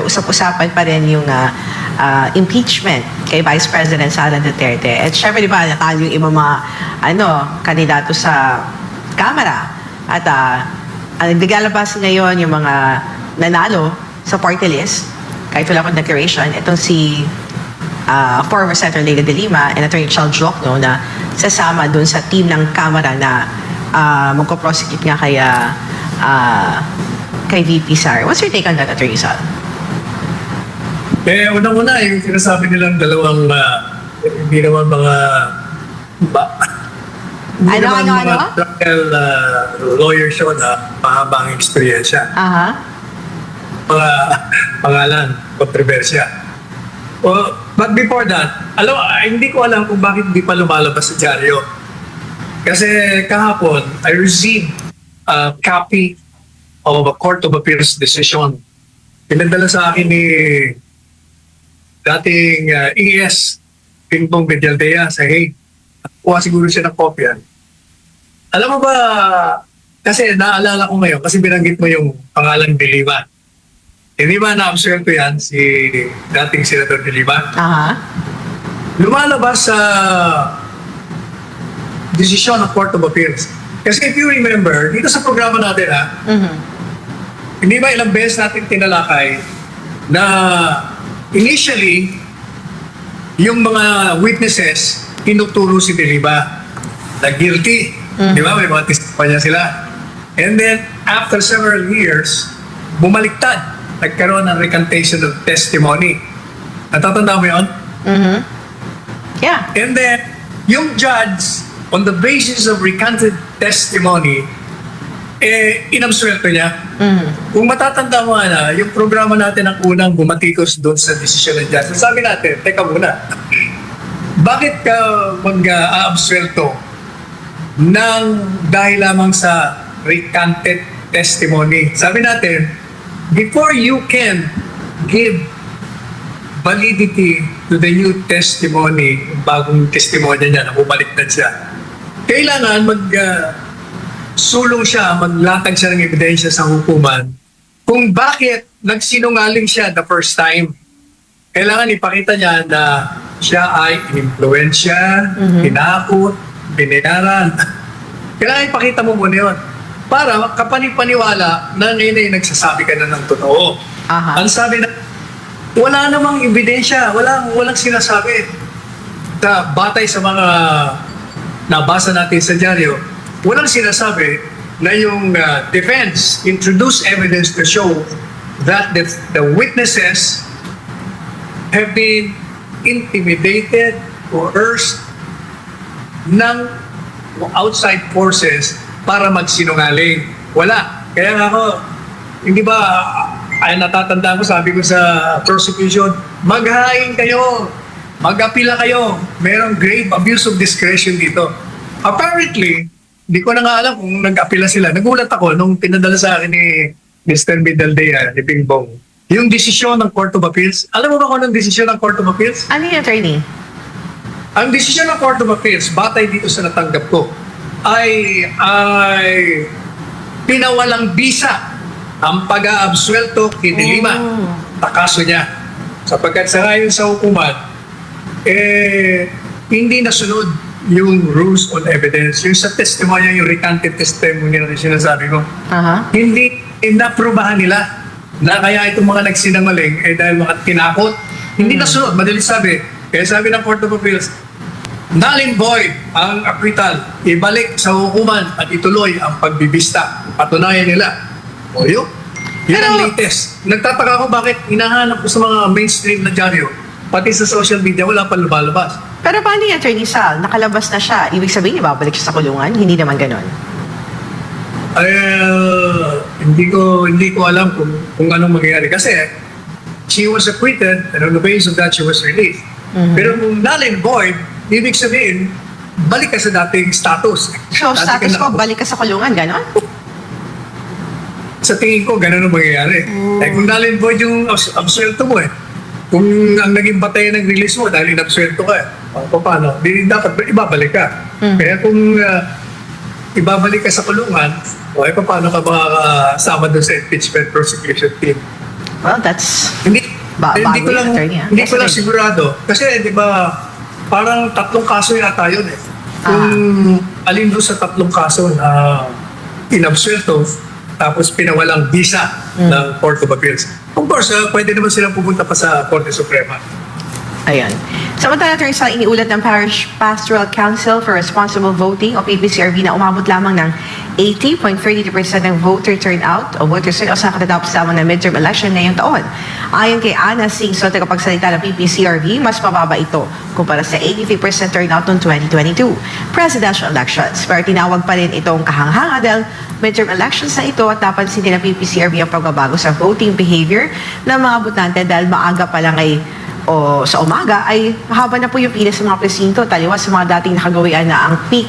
usap-usapan pa rin yung impeachment kay Vice President Sara Duterte. At syempre, di ba, natalo yung ibang mga kandidato sa Kamara. At naglalabas ngayon yung mga nanalo sa party list, kahit wala pang declaration. Itong si former Senator Leila de Lima and Attorney Charles Jokno na sasama dun sa team ng Kamara na magko-prosecute nga kay VP Sara. What's your take on that, Attorney Sal? Unang-una, yung sinasabi nilang dalawang hindi naman mga trial lawyers yun na mahabang eksperyensya. Mga pangalan, kontrobersya. But before that, hindi ko alam kung bakit hindi pa lumalabas sa dyaryo. Kasi kahapon, I received a copy of a Court of Appeals decision. Pinadala sa akin ni dating ES Pingbong Bedaldea sa Hague. Kuha siguro siya ng kopya. Alam mo ba, kasi naalala ko ngayon, kasi binanggit mo yung pangalan de Lima. Hindi ba na-observe ko yan, si dating Senator de Lima? Lumalabas sa desisyon ng Court of Appeals. Kasi if you remember, dito sa programa natin, hindi ba ilang beses natin tinalakay na initially, yung mga witnesses, tinuturo si de Lima na guilty. Di ba? May mga testimonya sila. And then, after several years, bumaliktad. Nagkaroon ng recantation of testimony. Natatanda mo yun? Yeah. And then, yung judge, on the basis of recanted testimony, inabsuelto niya. Kung matatanda mo na, yung programa natin ang unang bumatikos doon sa desisyon ng judge. Sabi natin, teka muna, bakit ka mag-aabsuelto ng dahil lamang sa recanted testimony? Sabi natin, before you can give validity to the new testimony, bagong testimonya niya, na bumaliktad siya, kailangan sulong siya, maglatag siya ng ebidensya sa hukuman kung bakit nagsinungaling siya the first time. Kailangan ipakita niya na siya ay inimpluwensya, tinakot, binayaran. Kailangan ipakita mo muna yun para kapanipaniwala na ngayon ay nagsasabi ka na ng totoo. Ang sabi na, wala namang ebidensya, walang sinasabi. Batay sa mga nabasa natin sa dyaryo, walang sinasabi na yung defense introduced evidence to show that the witnesses have been intimidated, coerced ng outside forces para magsinungaling. Wala. Kaya nga ako, hindi ba, ay natatandaan ko, sabi ko sa prosecution, maghain kayo, mag-apila kayo, merong grave abuse of discretion dito. Apparently, hindi ko na nga alam kung nag-apila sila. Nagulat ako nung pinadala sa akin ni Mr. Bedaldea, ni Pingbong, yung desisyon ng Court of Appeals. Alam mo ba kung anong desisyon ng Court of Appeals? Ano yung attorney? Ang desisyon ng Court of Appeals, batay dito sa natanggap ko, ay pinawalang bisa ang pag-aabsuelto kay de Lima sa kaso niya. Sapagkat sa ngayon sa hukuman, hindi nasunod yung rules on evidence. Yung sa testimonya, yung recanted testimony na sinasabi ko, hindi inaprobahan nila na kaya itong mga nagsinangaling dahil mga tinakot. Hindi nasunod, madalit sabi. Kaya sabi ng Court of Appeals, null and void ang acquittal, ibalik sa hukuman at ituloy ang pagbibista. Patunayan nila. O yun ang latest. Nagtataka ko bakit hinahanap ko sa mga mainstream na dyaryo, pati sa social media, wala pa lumalabas. Pero paano yung Attorney Sal? Nakalabas na siya. Ibig sabihin, ibabalik siya sa kulungan? Hindi naman ganon. Hindi ko alam kung anong mangyayari. Kasi she was acquitted and on the basis of that, she was released. Pero kung null and void, ibig sabihin, balik ka sa dating status. So, status ko, balik ka sa kulungan, ganon? Sa tingin ko, ganon ang mangyayari. Kung null and void yung absuelto mo kung ang naging batayan ng release mo dahil inabsuelto ka, paano? Dapat ibabalik ka. Kaya kung ibabalik ka sa kulungan, paano ka makakasama doon sa impeachment prosecution team? Well, that's Hindi, hindi bago ko lang, yung attorney, ah. hindi Yes, ko lang okay. sigurado. Kasi, di ba, parang 3 kaso yata yun eh. Kung alin doon sa 3 kaso na inabsuelto, tapos pinawalang visa ng Court of Appeals. Of course, pwede naman silang pupunta pa sa Korte Suprema. Ayan. Samantala, Attorney Sal, iniulat ng Parish Pastoral Council for Responsible Voting o PPCRV na umabot lamang ng 80.32% ng voter turnout o voter turnout sa katatapos lamang ng midterm election ngayong taon. Ayon kay Ana Singso, tagapagsalita ng PPCRV, mas mababa ito kumpara sa 83% turnout noong 2022 presidential elections. Pero tinawag pa rin itong kahanghanga dahil midterm elections na ito at napansin din ng PPCRV ang pagbabago sa voting behavior ng mga botante dahil maaga pa lang ay o sa umaga ay haba na po yung pila sa mga presinto taliwas sa mga dating nakagawian na ang peak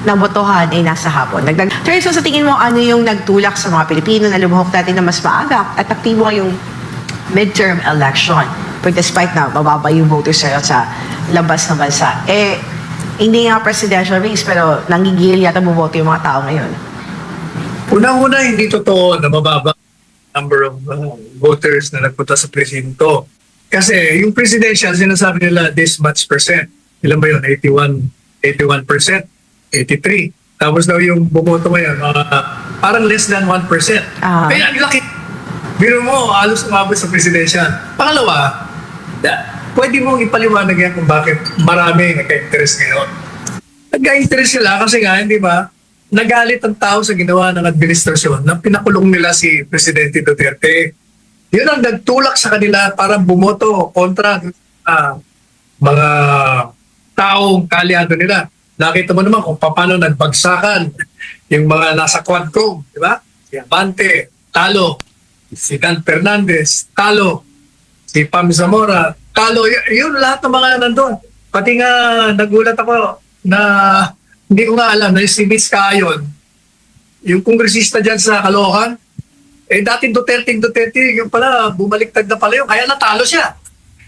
ng botohan ay nasa hapon. So sa tingin mo, ano yung nagtulak sa mga Pilipino na lumuhok natin na mas maaga at aktibo ngayong midterm election? But despite na mababa yung voters sa labas ng bansa, hindi nga presidential race pero nanggigil yata bumoto yung mga tao ngayon. Unang-una, hindi totoo na mababa number of voters na nagpunta sa presinto. Kasi yung presidential, sinasabi nila this much percent. Ilan ba yun? 81%, 83%. Tapos daw yung bumoto ngayon, parang less than 1%. Kaya ang laki. Biro mo, halos umabot sa presidential. Pangalawa, pwede mong ipaliwanag yan kung bakit marami nagka-interest ngayon. Nagka-interest sila kasi nga, hindi ba, nagalit ang tao sa ginawa ng administrasyon na pinakulong nila si Presidente Duterte. Yun ang nagtulak sa kanila para bumoto kontra mga taong kalyado nila. Nakita mo naman kung paano nagbagsakan yung mga nasa Quadcom, di ba? Si Abante, talo. Si Dan Fernandez, talo. Si Pam Zamora, talo. Yun lahat ng mga nandun. Pati nga nagulat ako na hindi ko nga alam na si Mitch Cayon, yung kongresista dyan sa Caloocan, dating Duterte, yung pala, bumaliktad na pala yun. Kaya natalo siya.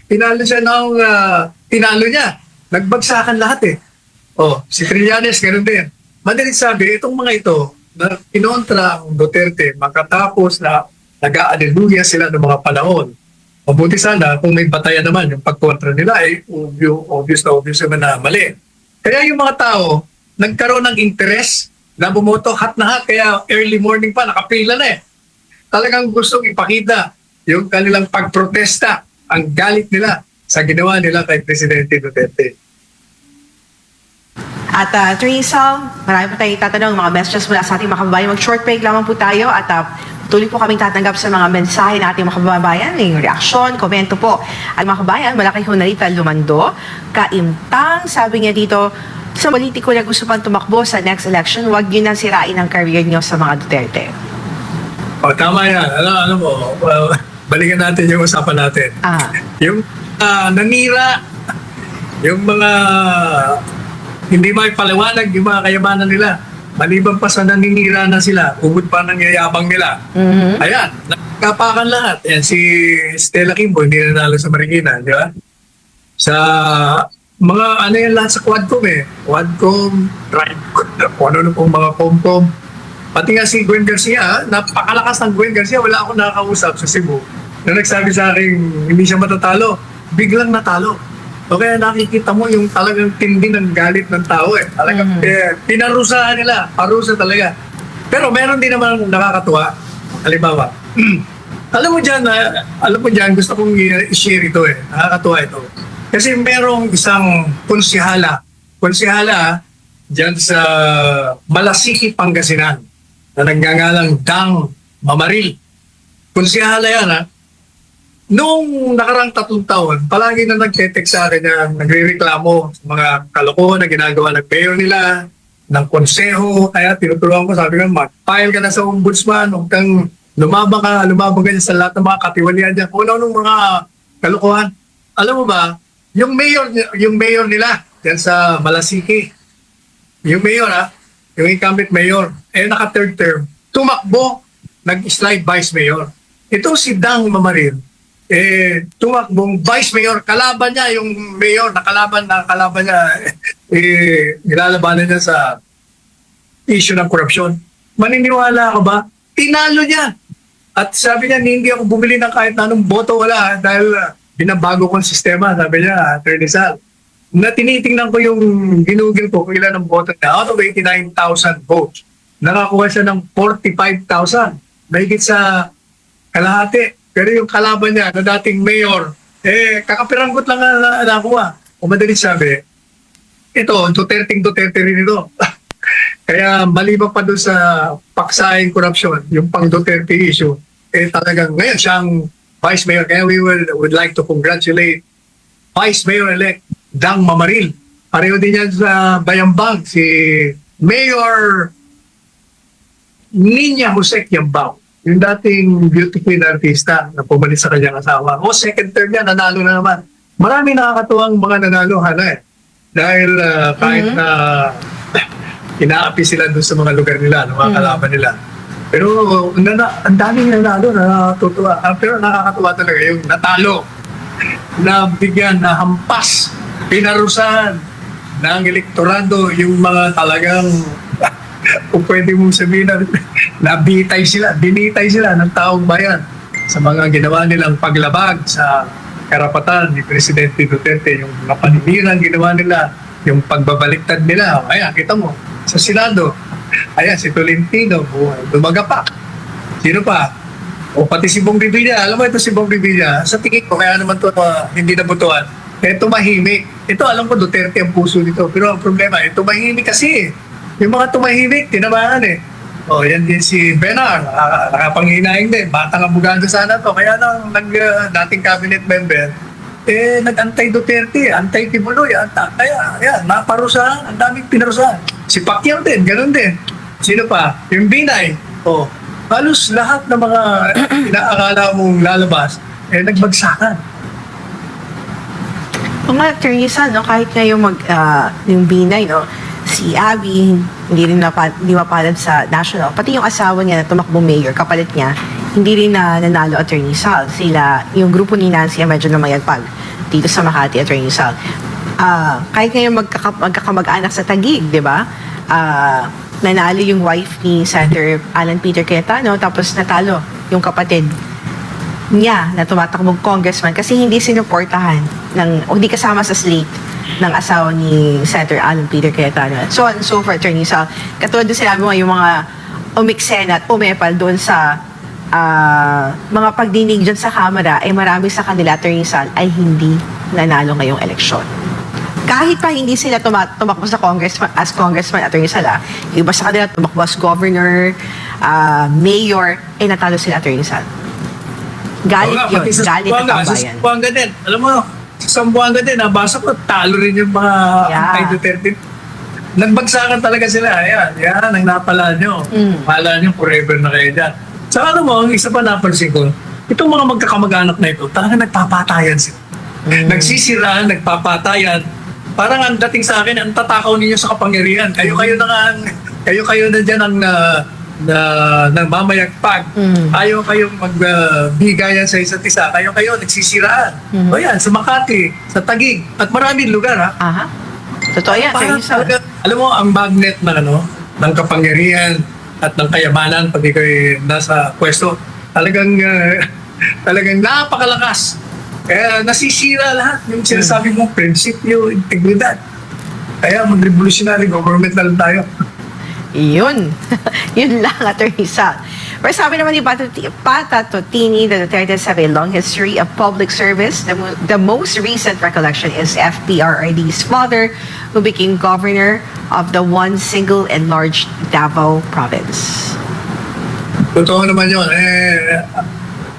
Tinalo siya ng, tinalo niya. Nagbagsakan lahat eh. Si Trillanes, ganun din. Madalit sabi, itong mga ito, na kinontra ang Duterte, makatapos na nag-aalleluya sila ng mga panahon. Mabuti sana kung may batayan naman yung pagkontra nila, obvious naman na mali. Kaya yung mga tao, nagkaroon ng interest na bumoto hat na hat, kaya early morning pa, nakapila na eh. Talagang gustong ipakita yung kanilang pagprotesta, ang galit nila sa ginawa nila kay Presidente Duterte. At Attorney Sal, marami po tayong tatanong, mga messages mula sa ating mga kababayan. Mag-short break lamang po tayo at tuloy po kaming tatanggap sa mga mensahe ng ating mga kababayan, yung reaksyon, komento po. At mga kababayan, malaki Honalita Lumando, kaimtang, sabi niya dito, sa politiko na gusto pang tumakbo sa next election, huwag yun ang sirain ang career niyo sa mga Duterte. Tama yan. Ano mo, balikan natin yung usapan natin. Yung nanira, yung mga hindi may paliwanag, yung mga kayamanan nila. Maliban pa sa naninira na sila, ubod pa ng yayabang nila. Ayan, nagkapakan lahat. Ayan, si Stella Kimbo, hindi nanalo sa Marikina, di ba? Sa mga ano yan lahat sa Quadcom eh. Quadcom, Tricom, ano pong mga Comcom. Pati nga si Gwen Garcia, napakalakas ng Gwen Garcia, wala akong nakakausap sa Cebu. Na nagsabi sa akin, hindi siya matatalo, biglang natalo. O kaya nakikita mo yung talagang tindi ng galit ng tao eh. Talagang pinarusahan nila, parusa talaga. Pero meron din naman nakakatuwa. Halimbawa, alam mo dyan, gusto kong i-share ito eh. Nakakatuwa ito. Kasi merong isang konsihala dyan sa Malasiki, Pangasinan, na nagngangalang Dang Mamaril. Konsihala yan ha. Noong nakarang 3 taon, palagi na nagte-text sa akin na nagre-reklamo sa mga kalokohan na ginagawa ng mayor nila, ng konseho. Kaya tinuturuan ko, sabi ko, mag-file ka na sa ombudsman, huwag kang lumabang ka sa lahat ng mga katiwalian dyan. Kung ano mga kalokohan. Alam mo ba, yung mayor nila dyan sa Malasiki, yung mayor yung incumbent mayor, naka-third term, tumakbo, nag-slide vice mayor. Ito si Dang Mamaril, tumakbong vice mayor, kalaban niya yung mayor, nakalaban niya, nilalabanan niya sa issue ng korupsyon. Maniniwala ka ba? Tinalo niya. At sabi niya, hindi ako bumili ng kahit na anong boto, wala, dahil binabago ko ang sistema, sabi niya, Attorney Sal. Na tinitingnan ko yung ginugil ko kung ilan ang boto niya. Out of 89,000 votes, nakakuha siya ng 45,000. Mahigit sa kalahati. Pero yung kalaban niya na dating mayor, kakapiranggot lang na nakuha. O madali sabi, ito, Duterte rin ito. Kaya maliban pa doon sa paksahing korupsyon, yung pang Duterte issue, talagang ngayon siyang Vice Mayor. Kaya we would like to congratulate Vice Mayor-elect Dang Mamaril. Pareho din yan sa Bayambang, si Mayor Nina Jose Yambao, yung dating beauty queen artista na pumalit sa kanyang asawa. O second term niya, nanalo na naman. Maraming nakakatuwang mga nanalo, Hana. Dahil kahit na inaapi sila doon sa mga lugar nila, mga kalaban nila. Pero ang daming nanalo na natutuwa. Pero nakakatuwa talaga yung natalo na bigyan na hampas, pinarusahan ng elektorado yung mga talagang kung pwede mong sabihin na binitay sila ng taong bayan sa mga ginawa nilang paglabag sa karapatan ni Presidente Duterte, yung mga paninirang ginawa nila, yung pagbabaliktad nila. Ayan, kita mo, sa Senado, ayan, si Tolentino, dumaga pa. Sino pa? O pati si Bong Revilla. Alam mo ito si Bong Revilla, sa tingin ko, kaya naman ito hindi nabutuan. Tumahimik. Ito, alam ko, Duterte ang puso nito. Pero ang problema, tumahimik kasi. Yung mga tumahimik, tinamaan eh. O, yan din si Benar, nakapanghinahing din. Batang abogado sana to. Kaya nang dating cabinet member, nag-antay Duterte, antay Tibuloy, kaya, yan, naparusahan, ang daming pinarusahan. Si Pacquiao din, ganun din. Sino pa? Yung Binay. O, halos lahat ng mga inaakala mong lalabas, nagbagsakan. Mga attorney Sal, no, kahit nga yung Binay, no, si Abby, hindi mapalad sa national. Pati yung asawa niya na tumakbong mayor, kapalit niya, hindi rin nanalo Attorney Sal. Sila, yung grupo ni Nancy, medyo namayagpag dito sa Makati, Attorney Sal. Kahit ngayon magkakamag-anak sa Taguig, di ba? Nanalo yung wife ni Senator Alan Peter Cayetano, tapos natalo yung kapatid niya na tumatakbong congressman kasi hindi sinuportahan o hindi kasama sa slate ng asawa ni Senator Alan Peter Cayetano. So on and so forth, Attorney Sal. Katulad doon sinabi mo, yung mga umiksena at umepal doon sa mga pagdinig dyan sa Kamara, marami sa kanila, Attorney Sal, ay hindi nanalo ngayong eleksyon. Kahit pa hindi sila tumakbo sa congressman, Attorney Sal, yung iba sa kanila tumakbo as governor, mayor, natalo sila, Attorney Sal. Galit yun. Galit ang tambayan. Sa Buanga din. Alam mo, sa Buanga din, nabasa ko, talo rin yung mga anti-Duterte. Nagbagsakan talaga sila. Yan, ang napala nyo. Pala nyo, forever na kayo dyan. Saka alam mo, ang isa pa napansin ko, itong mga magkakamag-anak na ito, talaga nagpapatayan sila. Nagsisiraan, nagpapatayan. Parang ang dating sa akin, ang tatakaw ninyo sa kapangyarihan. Kayo na dyan ang nagmamayagpag. Ayaw kayong magbigayan sa isa't isa. Kayo nagsisiraan. O yan, sa Makati, sa Taguig, at maraming lugar, ha? Aha. Totoo yan. Alam mo, ang magnet ng kapangyarihan at ng kayamanan pag ikaw'y nasa pwesto, talagang napakalakas. Kaya nasisira lahat yung sinasabi mong prinsipyo, integridad. Kaya mag-revolutionary government na lang tayo. Yun. Yun lang, Attorney Sal. Pero sabi naman ni Pata Totini, the Dutertes have a long history of public service. The most recent recollection is FPRRD's father, who became governor of the one single and large Davao province. Totoo naman yun.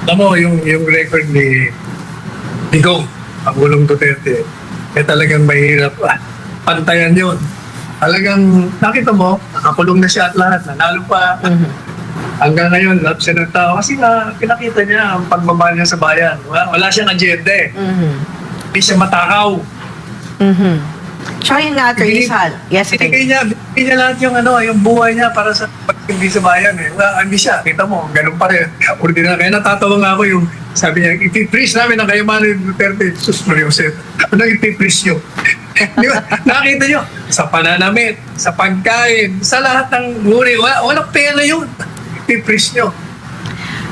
Alam mo, yung record ni Digong, Pangulong Duterte, talagang mahirap. Pantayan yun. Talagang, nakita mo, nakakulong na siya at lahat, nanalo pa. Hanggang ngayon, lapse ng tao. Kasi pinakita niya ang pagmamahal niya sa bayan. Wala siyang agenda eh. Hindi siya matakaw. Tsaka yun nga, Attorney Sal. Yes, Binigay niya lahat yung buhay niya para sa pagtindi sa bayan eh. Hindi siya, kita mo, ganun pa rin. Ordinary. Kaya natatawa nga ako yung, sabi niya, ipipris namin ang kayamanan ni Duterte. Sus Maria Jose, ano ipipris niyo? Di ba? Nakita niyo, sa pananamit, sa pagkain, sa lahat ng uri, walang pera yun. Ipipris niyo.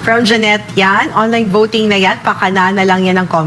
From Jeanette yan, online voting na yan, pakana na lang yan ng comment.